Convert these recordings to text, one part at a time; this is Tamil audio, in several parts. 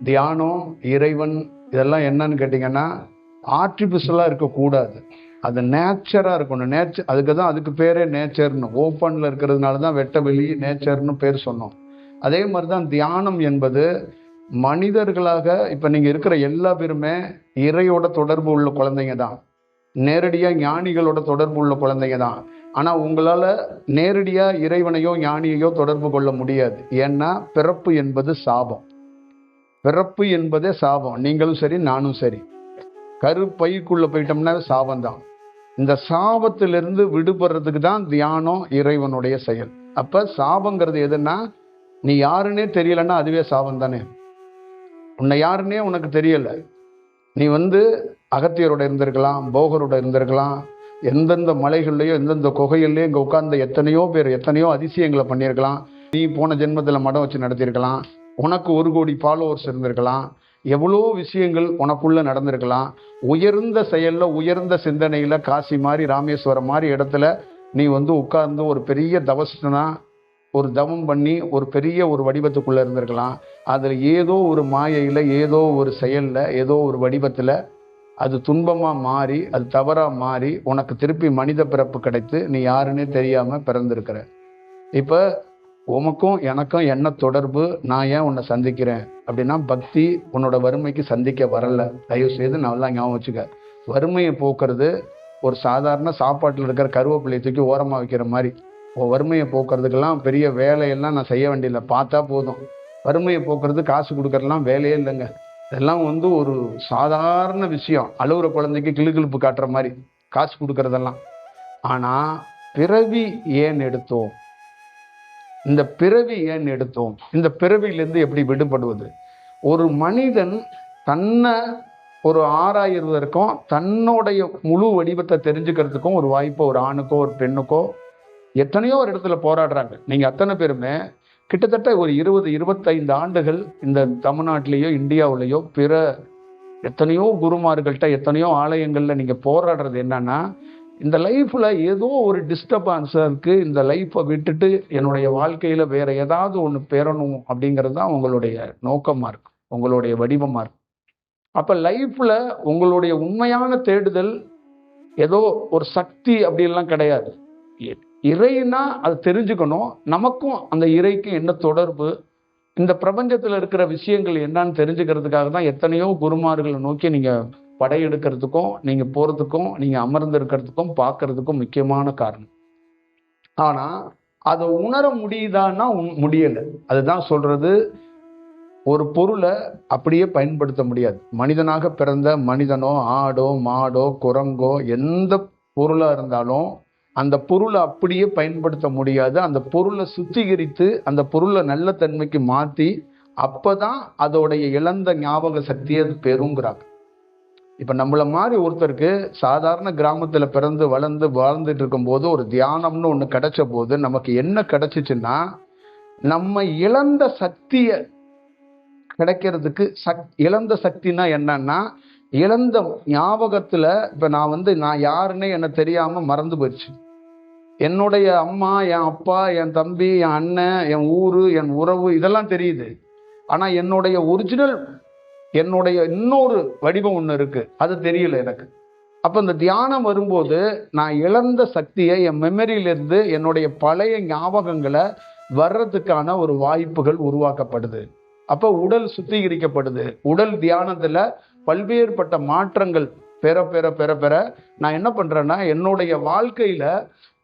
தியானம், இறைவன் இதெல்லாம் என்னன்னு கேட்டிங்கன்னா ஆர்டிஃபிஷியலாக இருக்கக்கூடாது. அது நேச்சராக இருக்கணும். அதுக்கு பேரே நேச்சர்னு, ஓப்பனில் இருக்கிறதுனால தான் வெட்ட வெளி நேச்சர்னு பேர் சொன்னோம். அதே மாதிரி தான் தியானம் என்பது மனிதர்களாக இப்போ நீங்கள் இருக்கிற எல்லா பேருமே இறையோட தொடர்பு உள்ள குழந்தைங்க தான், நேரடியாக ஞானிகளோட தொடர்பு உள்ள குழந்தைங்க தான். ஆனால் உங்களால் நேரடியாக இறைவனையோ ஞானியையோ தொடர்பு கொள்ள முடியாது. ஏன்னா பிறப்பு என்பது சாபம். பிறப்பு என்பதே சாபம். நீங்களும் சரி, நானும் சரி. கருப்பைக்குள்ளே போயிட்டோம்னா சாபம் தான். இந்த சாபத்திலிருந்து விடுபடுறதுக்கு தான் தியானம், இறைவனுடைய செயல். அப்போ சாபங்கிறது எதுன்னா, நீ யாருன்னே தெரியலன்னா அதுவே சாபம் தானே. உன்னை யாருன்னே உனக்கு தெரியலை, நீ அகத்தியரோட இருந்திருக்கலாம், போகரோட இருந்திருக்கலாம், எந்தெந்த மலைகள்லையோ எந்தெந்த குகைகள்லையோ இங்கே உட்கார்ந்த எத்தனையோ பேர் எத்தனையோ அதிசயங்களை பண்ணியிருக்கலாம். நீ போன ஜென்மத்தில் மடம் வச்சு நடத்தியிருக்கலாம். உனக்கு 1 கோடி ஃபாலோவர்ஸ் இருந்திருக்கலாம். எவ்வளோ விஷயங்கள் உனக்குள்ளே நடந்திருக்கலாம். உயர்ந்த செயலில், உயர்ந்த சிந்தனையில், காசி மாதிரி, ராமேஸ்வரம் மாதிரி இடத்துல நீ உட்கார்ந்து ஒரு பெரிய தவஸ்னா, ஒரு தவம் பண்ணி ஒரு பெரிய ஒரு வடிவத்துக்குள்ளே இருந்திருக்கலாம். அதில் ஏதோ ஒரு மாயையில், ஏதோ ஒரு செயலில், ஏதோ ஒரு வடிவத்தில் அது துன்பமாக மாறி, அது தவறாக மாறி உனக்கு திருப்பி மனித பிறப்பு கிடைத்து நீ யாருன்னே தெரியாமல் பிறந்திருக்கிற. இப்போ உமக்கும் எனக்கும் என்ன தொடர்பு? நான் ஏன் உன்னை சந்திக்கிறேன் அப்படின்னா, பக்தி உன்னோட வறுமைக்கு சந்திக்க வரல. தயவு செய்து நல்லா ஞாபகம் வச்சுக்க. வறுமையை போக்குறது ஒரு சாதாரண சாப்பாட்டில் இருக்கிற கருவேப்பிலை தூக்கி ஓரமாக வைக்கிற மாதிரி. வறுமையை போக்குறதுக்கெல்லாம் பெரிய வேலையெல்லாம் நான் செய்ய வேண்டியதில்லை, பார்த்தா போதும். வறுமையை போக்குறது, காசு கொடுக்கறதுலாம் வேலையே இல்லைங்க. இதெல்லாம் ஒரு சாதாரண விஷயம். அழுகுற குழந்தைக்கு கிளுகிழுப்பு காட்டுற மாதிரி காசு கொடுக்கறதெல்லாம். ஆனால் பிறவி ஏன் எடுத்தோம்? இந்த பிறவி ஏன் எடுத்தோம்? இந்த பிறவியிலேருந்து எப்படி விடுபடுவது? ஒரு மனிதன் தன்னை ஒரு ஆராய்வதற்கும் தன்னுடைய முழு வடிவத்தை தெரிஞ்சுக்கிறதுக்கும் ஒரு வாய்ப்பை ஒரு ஆணுக்கோ ஒரு பெண்ணுக்கோ எத்தனையோ ஒரு இடத்துல போராடுறாங்க. நீங்கள் அத்தனை பேருமே கிட்டத்தட்ட ஒரு 20-25 ஆண்டுகள் இந்த தமிழ்நாட்டிலேயோ இந்தியாவிலேயோ பிற எத்தனையோ குருமார்கள்ட்ட எத்தனையோ ஆலயங்களில் நீங்கள் போராடுறது என்னன்னா, இந்த லைஃப்பில் ஏதோ ஒரு டிஸ்டர்பன்ஸாக இருக்குது, இந்த லைஃப்பை விட்டுட்டு என்னுடைய வாழ்க்கையில் வேற ஏதாவது ஒன்று பெறணும் அப்படிங்கிறது தான் உங்களுடைய நோக்கமாக இருக்கு, உங்களுடைய வடிவமாக இருக்கு. அப்போ லைஃப்பில் உங்களுடைய உண்மையான தேடுதல் ஏதோ ஒரு சக்தி அப்படின்லாம் கிடையாது. இறைனா அது தெரிஞ்சுக்கணும். நமக்கும் அந்த இறைக்கு என்ன தொடர்பு, இந்த பிரபஞ்சத்தில் இருக்கிற விஷயங்கள் என்னன்னு தெரிஞ்சுக்கிறதுக்காக தான் எத்தனையோ குருமார்களை நோக்கி நீங்கள் படையெடுக்கிறதுக்கும், நீங்கள் போகிறதுக்கும், நீங்கள் அமர்ந்து இருக்கிறதுக்கும், பார்க்கறதுக்கும் முக்கியமான காரணம். ஆனால் அதை உணர முடியுதான்னா முடியலை. அதுதான் சொல்றது, ஒரு பொருளை அப்படியே பயன்படுத்த முடியாது. மனிதனாக பிறந்த மனிதனோ, ஆடோ, மாடோ, குரங்கோ, எந்த பொருளாக இருந்தாலும் அந்த பொருளை அப்படியே பயன்படுத்த முடியாது. அந்த பொருளை சுத்திகரித்து அந்த பொருளை நல்ல தன்மைக்கு மாற்றி அப்போதான் அதோடைய இழந்த ஞாபக சக்தியை அது பெறுங்கிறாங்க. இப்போ நம்மளை மாதிரி ஒருத்தருக்கு சாதாரண கிராமத்தில் பிறந்து வளர்ந்து வாழ்ந்துட்டு இருக்கும்போது ஒரு தியானம்னு ஒன்று கிடைச்ச போது நமக்கு என்ன கிடைச்சிச்சுன்னா, நம்ம இழந்த சக்தியை கிடைக்கிறதுக்கு இழந்த சக்தினா என்னன்னா, இழந்த ஞாபகத்தில் இப்போ நான் யாருன்னே என்ன தெரியாமல் மறந்து போயிடுச்சு. என்னுடைய அம்மா, என் அப்பா, என் தம்பி, என் அண்ணன், என் ஊர், என் உறவு இதெல்லாம் தெரியுது. ஆனால் என்னுடைய ஒரிஜினல், என்னுடைய இன்னொரு வடிவம் ஒன்று இருக்குது, அது தெரியல எனக்கு. அப்போ இந்த தியானம் வரும்போது நான் இழந்த சக்தியை என் மெமரியிலேருந்து என்னுடைய பழைய ஞாபகங்களை வர்றதுக்கான ஒரு வாய்ப்புகள் உருவாக்கப்படுது. அப்போ உடல் சுத்திகரிக்கப்படுது. உடல் தியானத்தில் பல்வேறுபட்ட மாற்றங்கள் பெற பெற பெற பெற நான் என்ன பண்ணுறேன்னா, என்னுடைய வாழ்க்கையில்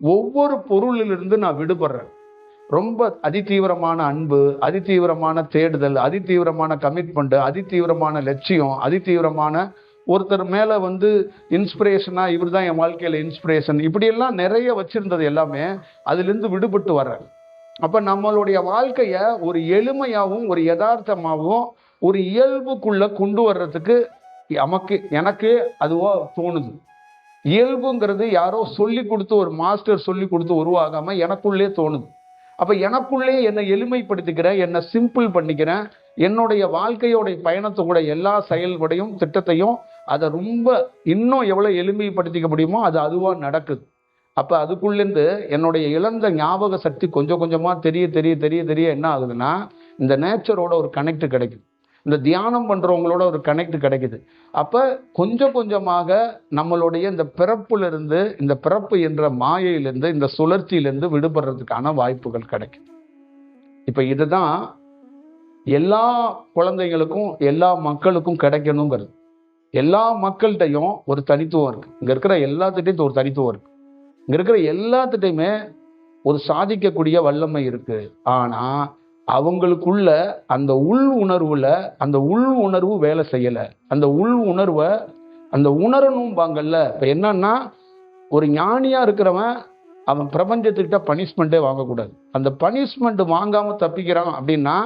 ஒவ்வொரு பொருளிலிருந்து நான் விடுபடுறேன். ரொம்ப அதிதீவிரமான அன்பு, அதிதீவிரமான தேடுதல், அதிதீவிரமான கமிட்மெண்ட், அதிதீவிரமான லட்சியம், அதிதீவிரமான ஒருத்தர் மேலே இன்ஸ்பிரேஷனாக இவர் தான் என் வாழ்க்கையில் இன்ஸ்பிரேஷன், இப்படியெல்லாம் நிறைய வச்சுருந்தது எல்லாமே அதுலேருந்து விடுபட்டு வர்றேன். அப்போ நம்மளுடைய வாழ்க்கையை ஒரு எளிமையாகவும் ஒரு யதார்த்தமாகவும் ஒரு இயல்புக்குள்ளே கொண்டு வர்றதுக்கு எனக்கு அதுவாக தோணுது. இயல்புங்கிறது யாரோ சொல்லி கொடுத்து, ஒரு மாஸ்டர் சொல்லி கொடுத்து உருவாகாமல் எனக்குள்ளே தோணுது. அப்போ எனக்குள்ளே என்னை எளிமைப்படுத்திக்கிறேன், என்னை சிம்பிள் பண்ணிக்கிறேன். என்னுடைய வாழ்க்கையோடைய பயணத்தோட எல்லா செயல்படையும் திட்டத்தையும் அதை ரொம்ப இன்னும் எவ்வளோ எளிமைப்படுத்திக்க முடியுமோ அது அதுவாக நடக்குது. அப்போ அதுக்குள்ளேருந்து என்னுடைய இழந்த ஞாபக சக்தி கொஞ்சம் கொஞ்சமாக தெரிய தெரிய தெரிய தெரிய என்ன ஆகுதுன்னா, இந்த நேச்சரோட ஒரு கனெக்ட் கிடைக்குது. இந்த தியானம் பண்றவங்களோட ஒரு கனெக்ட் கிடைக்குது. அப்ப கொஞ்சம் கொஞ்சமாக நம்மளுடைய இந்த பிறப்பிலிருந்து, இந்த பிறப்பு என்ற மாயையிலிருந்து, இந்த சுழற்சியிலிருந்து விடுபடுறதுக்கான வாய்ப்புகள் கிடைக்கும். இப்ப இதுதான் எல்லா குழந்தைகளுக்கும் எல்லா மக்களுக்கும் கிடைக்கணுங்கிறது. எல்லா மக்கள்கிட்டையும் ஒரு தனித்துவம் இருக்கு. இங்க இருக்கிற எல்லாத்துட்டையும் ஒரு தனித்துவம் இருக்கு. இங்க இருக்கிற எல்லாத்துட்டையுமே ஒரு சாதிக்கக்கூடிய வல்லமை இருக்கு. ஆனா அவங்களுக்குள்ள அந்த உள் உணர்வுல அந்த உள் உணர்வு வேலை செய்யல. அந்த உள் உணர்வை அந்த உணரணும் பாங்கல்ல. இப்ப என்னன்னா, ஒரு ஞானியா இருக்கிறவன் அவன் பிரபஞ்சத்துக்கிட்ட பனிஷ்மெண்ட்டே வாங்கக்கூடாது. அந்த பனிஷ்மெண்ட் வாங்காம தப்பிக்கிறான் அப்படின்னா,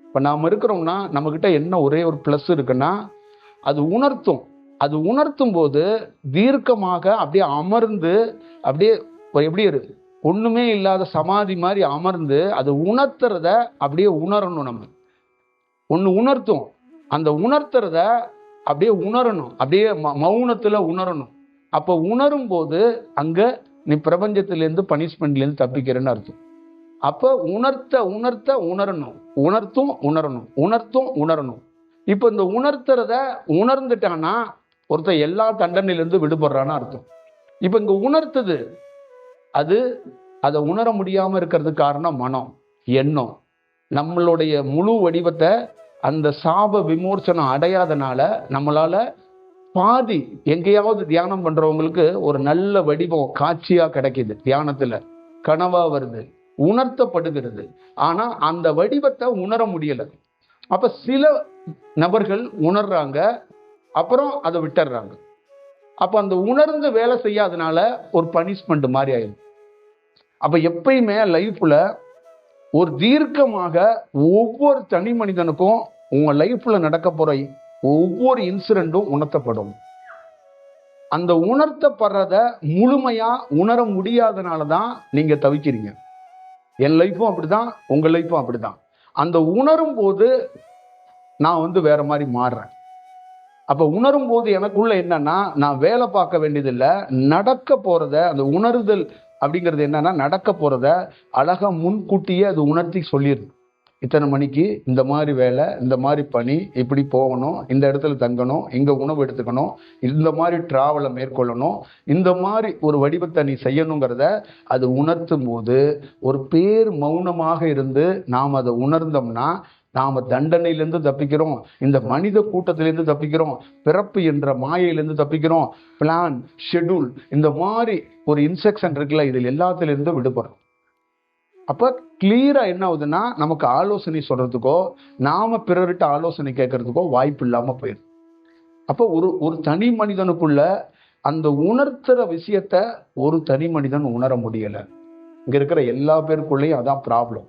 இப்ப நாம இருக்கிறோம்னா நம்ம கிட்ட என்ன ஒரே ஒரு பிளஸ் இருக்குன்னா, அது உணர்த்தும். அது உணர்த்தும் போது தீர்க்கமாக அப்படியே அமர்ந்து, அப்படியே எப்படி இருக்கு, ஒண்ணுமே இல்லாத சமாதி மாதிரி அமர்ந்து அது உணர்த்துறத அப்படியே உணரணும். நம்ம ஒண்ணு உணர்த்தும், அந்த உணர்த்துறத அப்படியே உணரணும். அப்படியே மௌனத்துல உணரணும். அப்ப உணரும் போது அங்க நீ பிரபஞ்சத்திலேருந்து பனிஷ்மெண்ட்லேருந்து தப்பிக்கிறேன்னு அர்த்தம். அப்ப உணர்த்த உணர்த்த உணரணும், உணர்த்தும் உணரணும், உணர்த்தும் உணரணும். இப்ப இந்த உணர்த்துறத உணர்ந்துட்டானா ஒருத்தர் எல்லா தண்டனையிலிருந்து விடுபடுறான்னு அர்த்தம். இப்ப இங்க உணர்த்துது, அது அதை உணர முடியாம இருக்கிறதுக்கு காரணம் மனம், எண்ணம். நம்மளுடைய முழு வடிவத்தை அந்த சாப விமோசனம் அடையாதனால நம்மளால பாதி, எங்கேயாவது தியானம் பண்றவங்களுக்கு ஒரு நல்ல வடிவம் காட்சியா கிடைக்குது, தியானத்துல கனவா வருது, உணர்த்தப்படுகிறது. ஆனா அந்த வடிவத்தை உணர முடியல. அப்ப சில நபர்கள் உணர்றாங்க, அப்புறம் அதை விட்டுறாங்க. அப்ப அந்த உணர்ந்து வேலை செய்யாதனால ஒரு பனிஷ்மெண்ட் மாதிரி ஆயிடும். அப்ப எப்பயுமே லைஃப்ல ஒரு தீர்க்கமாக ஒவ்வொரு தனி மனிதனுக்கும் உங்க லைஃப்ல நடக்க போற ஒவ்வொரு இன்சிடென்ட்டும் உணர்த்தப்படும். அந்த உணர்த்தப்படுறத முழுமையா உணர முடியாதனாலதான் நீங்க தவிக்கிறீங்க. என் லைஃப்பும் அப்படிதான், உங்க லைஃப்பும் அப்படிதான். அந்த உணரும் போது நான் வேற மாதிரி மாறுறேன். அப்ப உணரும் போது எனக்குள்ள என்னன்னா, நான் வேலை பார்க்க வேண்டியதில்லை, நடக்க போறத அந்த உணர்தல் அப்படிங்கிறது என்னன்னா, நடக்க போறத அழகா முன்கூட்டியே அது உணர்த்தி சொல்லிடுது. இத்தனை மணிக்கு இந்த மாதிரி வேலை, இந்த மாதிரி பணி, இப்படி போகணும், இந்த இடத்துல தங்கணும், இங்க உணவு எடுத்துக்கணும், இந்த மாதிரி டிராவலை மேற்கொள்ளணும், இந்த மாதிரி ஒரு வடிவத்தை நீ செய்யணுங்கிறத அது உணர்த்தும் போது ஒரு பேர் மௌனமாக இருந்து நாம் அதை உணர்ந்தோம்னா நாம தண்டனையிலிருந்து தப்பிக்கிறோம், இந்த மனித கூட்டத்திலிருந்து தப்பிக்கிறோம், பிறப்பு என்ற மாயையிலிருந்து தப்பிக்கிறோம், பிளான் ஷெட்யூல் இந்த மாதிரி ஒரு இன்ஸ்ட்ரக்ஷன் இருக்குல்ல, இதில் எல்லாத்திலிருந்து விடுபடுறோம். அப்ப கிளியரா என்ன ஆகுதுன்னா, நமக்கு ஆலோசனை சொல்றதுக்கோ நாம பிறர்கிட்ட ஆலோசனை கேட்கறதுக்கோ வாய்ப்பு இல்லாம போயிடும். அப்போ ஒரு தனி மனிதனுக்குள்ள அந்த உணர்த்துற விஷயத்த ஒரு தனி மனிதன் உணர முடியல. இங்க இருக்கிற எல்லா பேருக்குள்ளேயும் அதான் ப்ராப்ளம்.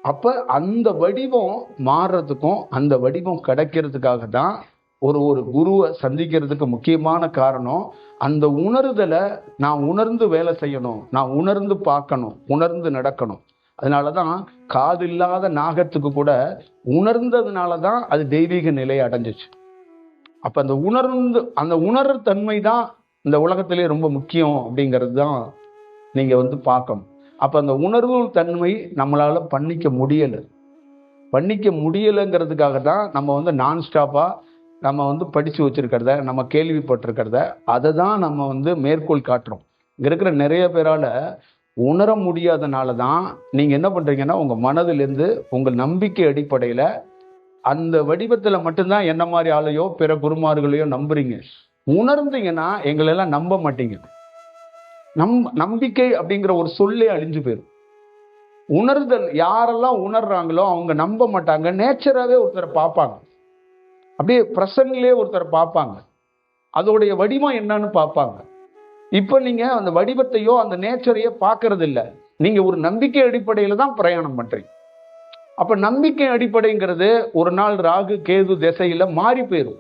அப்ப அந்த வடிவம் மாறுறதுக்கும் அந்த வடிவம் கிடைக்கிறதுக்காக தான் ஒரு குருவை சந்திக்கிறதுக்கு முக்கியமான காரணம், அந்த உணர்தலை நான் உணர்ந்து வேலை செய்யணும், நான் உணர்ந்து பார்க்கணும், உணர்ந்து நடக்கணும். அதனாலதான் காது இல்லாத நாகத்துக்கு கூட உணர்ந்ததுனாலதான் அது தெய்வீக நிலையை அடைஞ்சிச்சு. அப்ப அந்த உணர்ற தன்மை தான் இந்த உலகத்திலே ரொம்ப முக்கியம் அப்படிங்கிறது தான் நீங்க பார்க்கணும். அப்ப அந்த உணர்வு தன்மை நம்மளால பண்ணிக்க முடியலைங்கிறதுக்காக தான் நம்ம நான் ஸ்டாப்பா நம்ம படிச்சு வச்சிருக்கிறத, நம்ம கேள்விப்பட்டிருக்கிறத அதை தான் நம்ம மேற்கோள் காட்டுறோம். இங்க இருக்கிற நிறைய பேரால உணர முடியாதனால தான் நீங்க என்ன பண்றீங்கன்னா, உங்க மனதிலிருந்து உங்கள் நம்பிக்கை அடிப்படையில அந்த வடிவத்துல மட்டும்தான் என்ன மாதிரி ஆளையோ பிற குருமார்களையோ நம்புறீங்க. உணர்ந்தீங்கன்னா எங்களெல்லாம் நம்ப மாட்டீங்க. நம்பிக்கை அப்படிங்கிற ஒரு சொல்லே அழிஞ்சு போயிடும். உணர்தல் யாரெல்லாம் உணர்றாங்களோ அவங்க நம்ப மாட்டாங்க. நேச்சராகவே ஒருத்தரை பார்ப்பாங்க, அப்படியே பிரசன்னிலே ஒருத்தரை பார்ப்பாங்க, அதோடைய வடிவம் என்னன்னு பார்ப்பாங்க. இப்ப நீங்க அந்த வடிவத்தையோ அந்த நேச்சரையோ பார்க்கறது இல்லை. நீங்க ஒரு நம்பிக்கை அடிப்படையில தான் பிரயாணம் பண்றீங்க. அப்ப நம்பிக்கை அடிப்படைங்கிறது ஒரு நாள் ராகு கேது திசையில மாறி போயிடும்.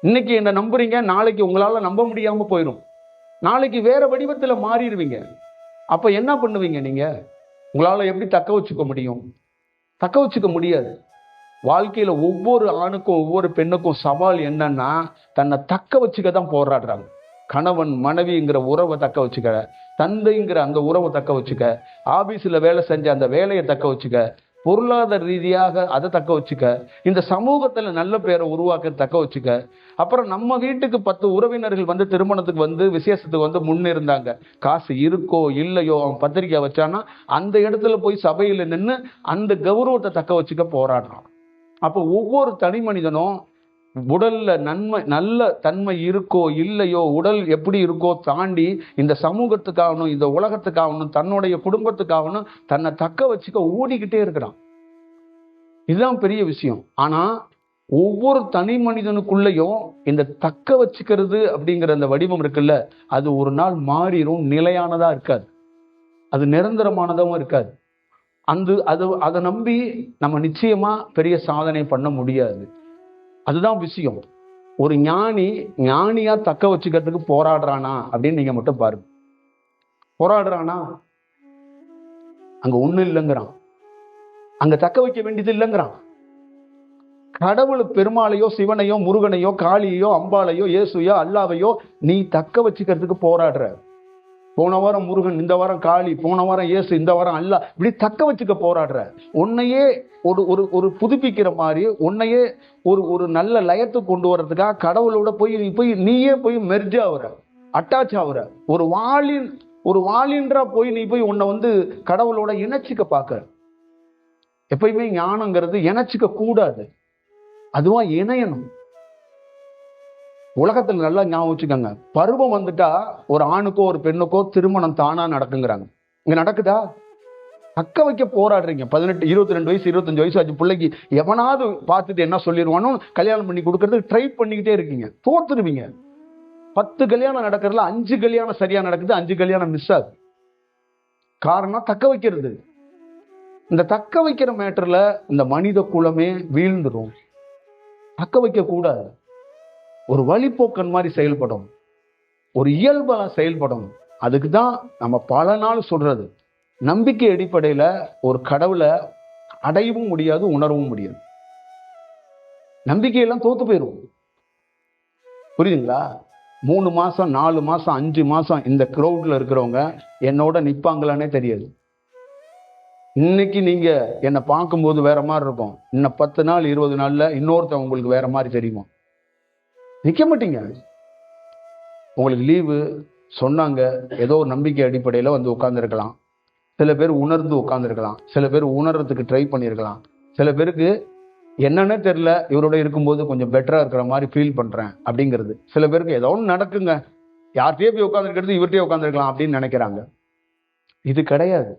இன்னைக்கு என்ன நம்புறீங்க, நாளைக்கு உங்களால நம்ப முடியாம போயிடும், நாளைக்கு வேற வடிவத்துல மாறிடுவீங்க. அப்ப என்ன பண்ணுவீங்க நீங்க? உங்களால எப்படி தக்க வச்சுக்க முடியும்? தக்க வச்சுக்க முடியாது. வாழ்க்கையில ஒவ்வொரு ஆணுக்கும் ஒவ்வொரு பெண்ணுக்கும் சவால் என்னன்னா, தன்னை தக்க வச்சுக்க தான் போராடுறாங்க. கணவன் மனைவிங்கிற உறவை தக்க வச்சுக்க, தந்தைங்கிற அந்த உறவை தக்க வச்சுக்க, ஆபீஸ்ல வேலை செஞ்ச அந்த வேலையை தக்க வச்சுக்க, பொருளாதார ரீதியாக அதை தக்க வச்சுக்க, இந்த சமூகத்துல நல்ல பேரை உருவாக்க தக்க வச்சுக்க. அப்புறம் நம்ம வீட்டுக்கு 10 உறவினர்கள் வந்து திருமணத்துக்கு வந்து விசேஷத்துக்கு வந்து முன்னிருந்தாங்க. காசு இருக்கோ இல்லையோ அவன் பத்திரிக்கை வச்சானா அந்த இடத்துல போய் சபையில நின்று அந்த கௌரவத்தை தக்க வச்சுக்க போராடுறான். அப்போ ஒவ்வொரு தனி மனிதனும் உடல்ல நல்ல தன்மை இருக்கோ இல்லையோ, உடல் எப்படி இருக்கோ தாண்டி இந்த சமூகத்துக்காகணும், இந்த உலகத்துக்காகணும், தன்னுடைய குடும்பத்துக்காகணும் தன்னை தக்க வச்சுக்க ஓடிக்கிட்டே இருக்கிறான். இதுதான் பெரிய விஷயம். ஆனா ஒவ்வொரு தனி மனிதனுக்குள்ளேயும் இந்த தக்க வச்சுக்கிறது அப்படிங்கிற அந்த வடிவம் இருக்குல்ல, அது ஒரு நாள் மாறிடும், நிலையானதா இருக்காது, அது நிரந்தரமானதாகவும் இருக்காது. அதை நம்பி நம்ம நிச்சயமா பெரிய சாதனை பண்ண முடியாது. அதுதான் விஷயம். ஒரு ஞானியா தக்க வச்சுக்கிறதுக்கு போராடுறானா அப்படின்னு நீங்க மட்டும் பாருங்க. போராடுறானா? அங்க ஒண்ணு இல்லைங்கிறான், அங்க தக்க வைக்க வேண்டியது இல்லைங்கிறான். கடவுள் பெருமாளையோ சிவனையோ முருகனையோ காளியோ அம்பாளையோ இயேசுயோ அல்லாவையோ நீ தக்க வச்சுக்கிறதுக்கு போராடுற. போன வாரம் முருகன், இந்த வாரம் காளி, போன வாரம் இயேசு, இந்த வாரம் அல்லா, இப்படி தக்க வச்சுக்க போராடுற. உன்னையே ஒரு புதுப்பிக்கிற மாதிரி, உன்னையே ஒரு நல்ல லயத்துக்கு கொண்டு வர்றதுக்காக கடவுளோட போய் நீயே போய் மெர்ஜ் ஆகுற, அட்டாச் ஆகுற. ஒரு வாலின்றா போய் நீ போய் உன்னை வந்து கடவுளோட இணைச்சிக்க பார்க்க. எப்பயுமே ஞானங்கிறது இணைச்சிக்க கூடாது, அதுவா இணையணும். உலகத்துல நல்லா ஞாபகம் வச்சுக்கோங்க, பருவம் வந்துட்டா ஒரு ஆணுக்கோ ஒரு பெண்ணுக்கோ திருமணம் தானா நடக்குங்கிறாங்க. இங்க நடக்குதா? தக்க வைக்க போராடுறீங்க. 18, 22 வயசு 25 வயசு ஆச்சு பிள்ளைக்கு எவனாவது பார்த்துட்டு என்ன சொல்லிடுவானோ கல்யாணம் பண்ணி கொடுக்கறதுக்கு ட்ரை பண்ணிக்கிட்டே இருக்கீங்க, தோத்துருவீங்க. 10 கல்யாணம் நடக்கிறதுல 5 கல்யாணம் சரியா நடக்குது, 5 கல்யாணம் மிஸ் ஆகுது. காரணம் தக்க வைக்கிறது. இந்த தக்க வைக்கிற மேட்டர்ல இந்த மனித குலமே வீழ்ந்துடும். தக்க வைக்க கூடாது. ஒரு வழிபோக்கன் மாதிரி செயல்படும், ஒரு இயல்பா செயல்படும். அதுக்கு தான் நம்ம பல நாள் சொல்றது, நம்பிக்கை அடிப்படையில ஒரு கடவுளை அடையவும் முடியாது, உணரவும் முடியாது. நம்பிக்கையெல்லாம் தோத்து போயிடும். புரியுதுங்களா? 3 மாசம் 4 மாசம் 5 மாசம் இந்த கிரௌட்ல இருக்கிறவங்க என்னோட நிப்பாங்களானே தெரியாது. இன்னைக்கு நீங்க என்னை பார்க்கும்போது வேற மாதிரி இருக்கும், இன்னும் 10 நாள் 20 நாள்ல இன்னொருத்தன் உங்களுக்கு வேற மாதிரி தெரியுமா? நிக்க மாட்டீங்க. உங்களுக்கு லீவு சொன்னாங்க, ஏதோ ஒரு நம்பிக்கை அடிப்படையில வந்து உட்கார்ந்துருக்கலாம். சில பேர் உணர்ந்து உட்கார்ந்துருக்கலாம், சில பேர் உணர்றதுக்கு ட்ரை பண்ணியிருக்கலாம், சில பேருக்கு என்னன்னே தெரியல இவரோட இருக்கும்போது கொஞ்சம் பெட்டரா இருக்கிற மாதிரி ஃபீல் பண்றேன் அப்படிங்கிறது. சில பேருக்கு ஏதோ ஒன்று நடக்குங்க, யார்கிட்டயே போய் உட்காந்துருக்கிறது இவர்கிட்டயே உட்காந்துருக்கலாம் அப்படின்னு நினைக்கிறாங்க. இது கிடையாது.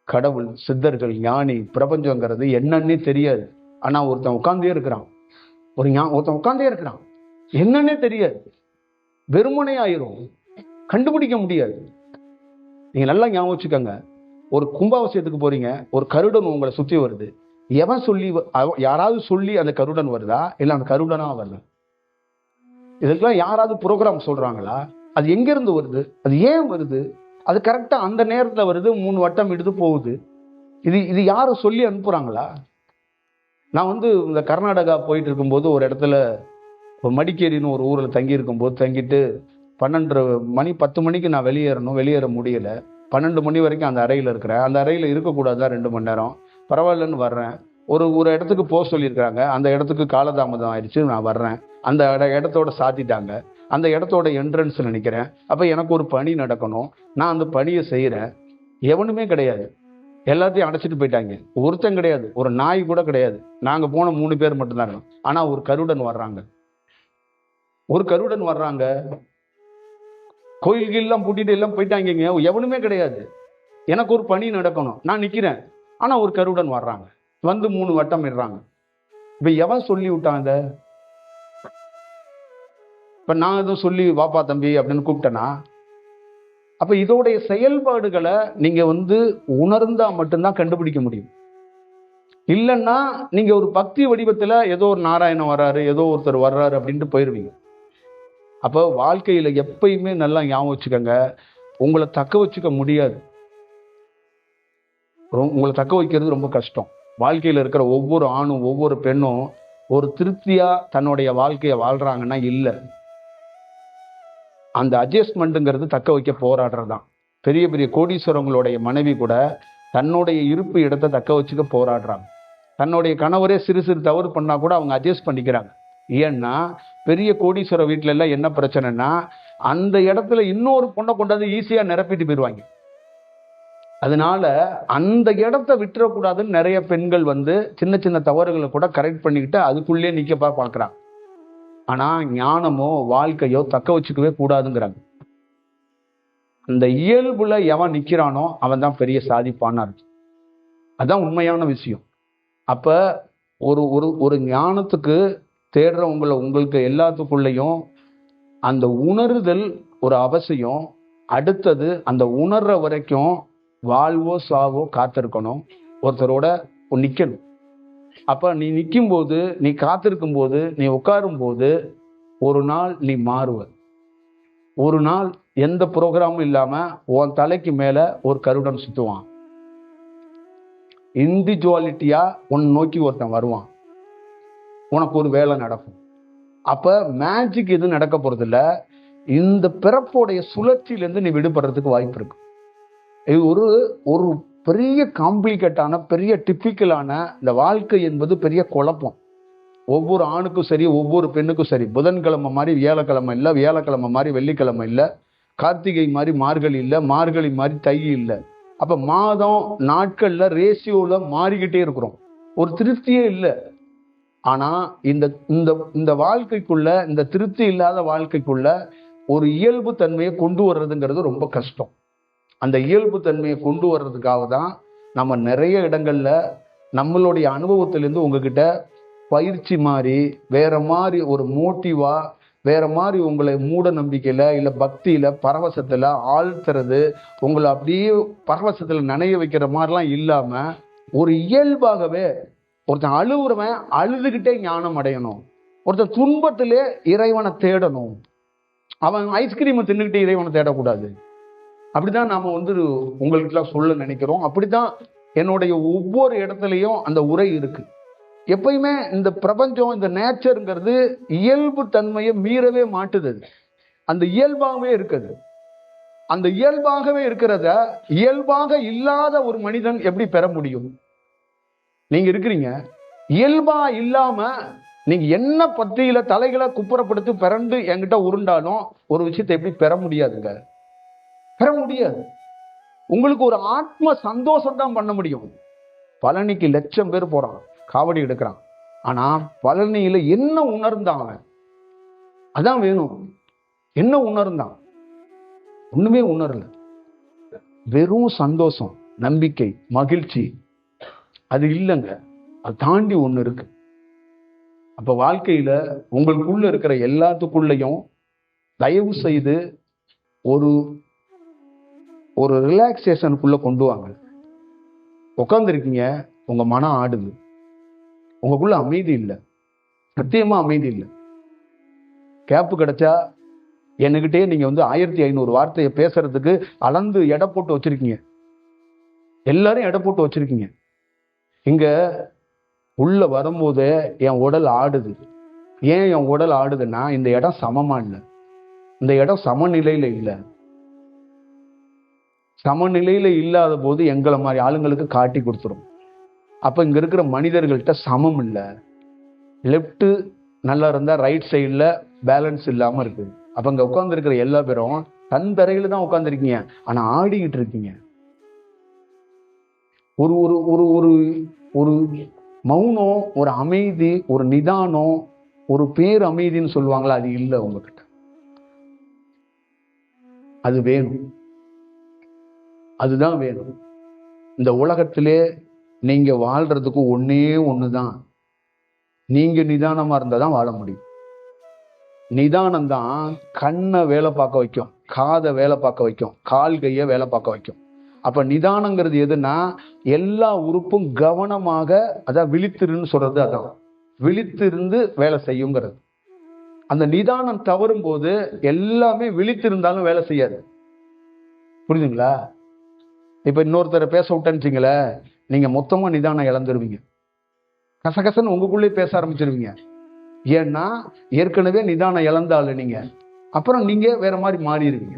கடவுள், சித்தர்கள், ஞானி, பிரபஞ்சங்கிறது என்னன்னே தெரியாது. ஆனா ஒருத்தன் உட்கார்ந்தே இருக்கிறான், ஒருத்தன் உட்கார்ந்தே இருக்கிறான், என்னன்னே தெரியாது, வெறுமனே ஆயிரும், கண்டுபிடிக்க முடியாது. நீங்க நல்லா ஞாபகம் வச்சுக்கோங்க, ஒரு கும்பாபிஷேகத்துக்கு போறீங்க, ஒரு கருடன் உங்களை சுத்தி வருது. எவன் சொல்லி, யாராவது சொல்லி அந்த கருடன் வருதா இல்ல அந்த கருடனா வருதா? இதுக்கெல்லாம் யாராவது ப்ரோக்ராம் சொல்றாங்களா? அது எங்க இருந்து வருது, அது ஏன் வருது, அது கரெக்டா அந்த நேரத்துல வருது, 3 வட்டம் எடுத்து போகுது. இது யாரும் சொல்லி அனுப்புறாங்களா? நான் வந்து இந்த கர்நாடகா போயிட்டு இருக்கும்போது ஒரு இடத்துல மடிக்கேரின்னு ஒரு ஊரில் தங்கி இருக்கும்போது தங்கிட்டு 12 மணி 10 மணிக்கு நான் வெளியேற முடியல. 12 மணி வரைக்கும் அந்த அறையில் இருக்கிறேன். அந்த அறையில் இருக்கக்கூடாதான் 2 மணி நேரம், பரவாயில்லன்னு வர்றேன். ஒரு இடத்துக்கு போக சொல்லியிருக்கிறாங்க, அந்த இடத்துக்கு காலதாமதம் ஆயிடுச்சு, நான் வர்றேன். அந்த இடத்தோட சாத்திட்டாங்க, அந்த இடத்தோட என்ட்ரன்ஸில் நிற்கிறேன். அப்போ எனக்கு ஒரு பணி நடக்கணும், நான் அந்த பணியை செய்கிறேன். எவனுமே கிடையாது, எல்லாத்தையும் அடைச்சிட்டு போயிட்டாங்க. ஒருத்தன் கிடையாது, ஒரு நாய் கூட கிடையாது. நாங்கள் போன 3 பேர் மட்டும்தான் இருக்கோம். ஆனால் ஒரு கருடன் வர்றாங்க, கோயில்கள்லாம் பூட்டிட்டு எல்லாம் போயிட்டாங்க, எவனுமே கிடையாது. எனக்கு ஒரு பணி நடக்கணும், நான் நிற்கிறேன். ஆனால் ஒரு கருடன் வர்றாங்க, வந்து 3 வட்டம் இடுறாங்க. இப்போ எவன் சொல்லி விட்டாங்க? இப்போ நான் எதுவும் சொல்லி வாப்பா தம்பி அப்படின்னு கூப்பிட்டேன்னா? அப்போ இதோடைய செயல்பாடுகளை நீங்க வந்து உணர்ந்தா மட்டும்தான் கண்டுபிடிக்க முடியும். இல்லைன்னா நீங்க ஒரு பக்தி வடிவத்தில் ஏதோ ஒரு நாராயணன் வர்றாரு, ஏதோ ஒருத்தர் வர்றாரு அப்படின்ட்டு போயிடுவீங்க. அப்போ வாழ்க்கையில எப்பயுமே நல்லா ஞாபகம் வச்சுக்கோங்க, உங்களை தக்க வச்சுக்க முடியாது. உங்களை தக்க வைக்கிறது ரொம்ப கஷ்டம். வாழ்க்கையில் இருக்கிற ஒவ்வொரு ஆணும் ஒவ்வொரு பெண்ணும் ஒரு திருப்தியா தன்னுடைய வாழ்க்கையை வாழ்றாங்கன்னா இல்லை, அந்த அட்ஜஸ்ட்மெண்ட்டுங்கிறது தக்க வைக்க போராடுறதுதான். பெரிய பெரிய கோடீஸ்வரங்களுடைய மனைவி கூட தன்னுடைய இருப்பு இடத்தை தக்க வச்சுக்க போராடுறாங்க. தன்னுடைய கணவரே சிறு சிறு தவறு பண்ணா கூட அவங்க அட்ஜஸ்ட் பண்ணிக்கிறாங்க. ஏன்னா பெரிய கோடீஸ்வர வீட்டுல எல்லாம் என்ன பிரச்சனைனா, அந்த இடத்துல இன்னொரு பொண்ணை கொண்டாந்து ஈஸியா நிரப்பிட்டு போயிடுவாங்க. அதனால அந்த இடத்த விட்டுறக்கூடாதுன்னு நிறைய பெண்கள் சின்ன சின்ன தவறுகளை கூட கரெக்ட் பண்ணிக்கிட்டு அதுக்குள்ளே நிற்க பார்க்குறாங்க. ஆனா ஞானமோ வாழ்க்கையோ தக்க வச்சுக்கவே கூடாதுங்கிறாங்க. அந்த இயல்புல எவன் நிற்கிறானோ அவன் தான் பெரிய சாதிப்பானா இருக்கு. அதுதான் உண்மையான விஷயம். அப்ப ஒரு ஒரு ஒரு ஞானத்துக்கு தேடுறவங்களை உங்களுக்கு எல்லாத்துக்குள்ளேயும் அந்த உணர்தல் ஒரு அவசியம். அடுத்தது அந்த உணர்ற வரைக்கும் வாழ்வோ சாவோ காத்திருக்கணும், ஒருத்தரோட நிற்கணும். அப்ப நீ நிற்கும் போது, நீ காத்திருக்கும் போது, நீ உட்காரும் போது ஒரு நாள் நீ மாறுவ. ஒரு நாள் எந்த ப்ரோக்ராமும் இல்லாம உன் தலைக்கு மேல ஒரு கருடன் சுத்துவான். இண்டிவிஜுவாலிட்டியா உன் நோக்கி ஒருத்தன் வருவான். உனக்கு ஒரு வேலை நடக்கும். அப்ப மேஜிக் எதுவும் நடக்க போறது இல்ல. இந்த பிறப்போடைய சுழற்சியிலிருந்து நீ விடுபடுறதுக்கு வாய்ப்பு இருக்கு. இது ஒரு ஒரு பெரிய காம்ப்ளிகேட்டான பெரிய டிப்பிக்கலான இந்த வாழ்க்கை என்பது பெரிய குழப்பம். ஒவ்வொரு ஆணுக்கும் சரி, ஒவ்வொரு பெண்ணுக்கும் சரி. புதன்கிழமை மாதிரி வியாழக்கிழமை இல்லை, வியாழக்கிழமை மாதிரி வெள்ளிக்கிழமை இல்லை, கார்த்திகை மாதிரி மார்கழி இல்லை, மார்கழி மாதிரி தை இல்லை. அப்ப மாதம் நாட்கள்ல ரேஷியோல மாறிக்கிட்டே இருக்கிறோம். ஒரு திருப்தியே இல்லை. ஆனா இந்த இந்த இந்த வாழ்க்கைக்குள்ள, இந்த திருப்தி இல்லாத வாழ்க்கைக்குள்ள ஒரு இயல்பு தன்மையை கொண்டு வர்றதுங்கிறது ரொம்ப கஷ்டம். அந்த இயல்பு தன்மையை கொண்டு வர்றதுக்காக தான் நம்ம நிறைய இடங்கள்ல நம்மளுடைய அனுபவத்திலேருந்து உங்ககிட்ட பயிற்சி மாதிரி வேற மாதிரி ஒரு மோட்டிவா, வேற மாதிரி உங்களை மூட நம்பிக்கையில இல்ல பக்தியில பரவசத்துல ஆழ்த்துறது, உங்களை அப்படியே பரவசத்துல நனைய வைக்கிற மாதிரிலாம் இல்லாம ஒரு இயல்பாகவே ஒருத்தன் அழுகுறவன் அழுதுகிட்டே ஞானம் அடையணும். ஒருத்தன் துன்பத்திலே இறைவனை தேடணும். அவன் ஐஸ்கிரீமை தின்னுக்கிட்டு இறைவனை தேடக்கூடாது. அப்படிதான் நாம உங்களுக்கெல்லாம் சொல்ல நினைக்கிறோம். அப்படிதான் என்னுடைய ஒவ்வொரு இடத்துலையும் அந்த உரை இருக்கு. எப்பயுமே இந்த பிரபஞ்சம், இந்த நேச்சருங்கிறது இயல்பு தன்மையை மீறவே மாட்டுது. அந்த இயல்பாகவே இருக்குது. அந்த இயல்பாகவே இருக்கிறத இயல்பாக இல்லாத ஒரு மனிதன் எப்படி பெற முடியும்? நீங்க இருக்கிறீங்க, இயல்பா இல்லாம நீங்க என்ன பத்தியில தலைகளை குப்புறப்படுத்தி பிறண்டு என்கிட்ட உருண்டாலும் ஒரு விஷயத்தை எப்படி பெற முடியாதுங்க? பெற முடியாது. உங்களுக்கு ஒரு ஆத்ம சந்தோஷம் தான் பண்ண முடியும். பழனிக்கு லட்சம் பேர் போறான், காவடி எடுக்கிறான். ஆனா பழனியில என்ன உணர்ந்தான்? அதான் வேணும். என்ன உணர்ந்தான்? ஒண்ணுமே உணரல. வெறும் சந்தோஷம், நம்பிக்கை, மகிழ்ச்சி. அது இல்லைங்க. அது தாண்டி ஒண்ணு இருக்கு. அப்ப வாழ்க்கையில உங்களுக்குள்ள இருக்கிற எல்லாத்துக்குள்ளயும் தயவு செய்து ஒரு ஒரு ரிலாக்ஸேஷனுக்குள்ள கொண்டு வாங்க. உட்காந்துருக்கீங்க, உங்க மனம் ஆடுது, உங்களுக்குள்ள அமைதி இல்லை, சத்தியமா அமைதி இல்லை. கேப்பு கிடைச்சா என்கிட்டே நீங்க 1500 வார்த்தையை பேசுறதுக்கு அளந்து எடை போட்டு வச்சிருக்கீங்க. எல்லாரும் எடை போட்டு வச்சிருக்கீங்க. இங்க உள்ள வரும்போதே என் உடல் ஆடுது. ஏன் என் உடல் ஆடுதுன்னா, இந்த இடம் சமமா இல்லை, இந்த இடம் சமநிலையில இல்லை. சமநிலையில இல்லாத போது எங்களை மாதிரி ஆளுங்களுக்கு காட்டி கொடுத்துரும். அப்ப இங்க இருக்கிற மனிதர்கள்ட்ட சமம் இல்லை. லெப்ட் நல்லா இருந்தா ரைட் சைட்ல பேலன்ஸ் இல்லாம இருக்கு. அப்ப இங்க உட்கார்ந்து இருக்கிற எல்லா பேரும் தன் தரையில தான் உட்கார்ந்துருக்கீங்க, ஆனா ஆடிக்கிட்டு இருக்கீங்க. ஒரு ஒரு ஒரு ஒரு ஒரு மௌனம், ஒரு அமைதி, ஒரு நிதானம், ஒரு பேர் அமைதின்னு சொல்லுவாங்களா, அது இல்லை உங்ககிட்ட. அது வேணும், அதுதான் வேணும். இந்த உலகத்திலே நீங்க வாழ்றதுக்கு ஒன்னே ஒண்ணுதான். நீங்க நிதானமா இருந்தாதான் வாழ முடியும். நிதானம் தான் கண்ணை வேலை பார்க்க வைக்கும், காதை வேலை பார்க்க வைக்கும், கால் கையை வேலை பார்க்க வைக்கும். அப்ப நிதானங்கிறது எதுனா, எல்லா உறுப்பும் கவனமாக, அதான் விழித்திருன்னு சொல்றது, அதான் விழித்திருந்து வேலை செய்யுங்கிறது. அந்த நிதானம் தவறும் போது எல்லாமே விழித்திருந்தாலும் வேலை செய்யாது. புரியுதுங்களா? இப்ப இன்னொருத்தரை பேச விட்டேன்னு நீங்க மொத்தமா நிதானம் இழந்துருவீங்க. கசகசன்னு உங்களுக்குள்ளே பேச ஆரம்பிச்சிருவீங்க. ஏன்னா ஏற்கனவே நிதானம் இழந்தாலும் நீங்க அப்புறம் நீங்க வேற மாதிரி மாறிடுவீங்க.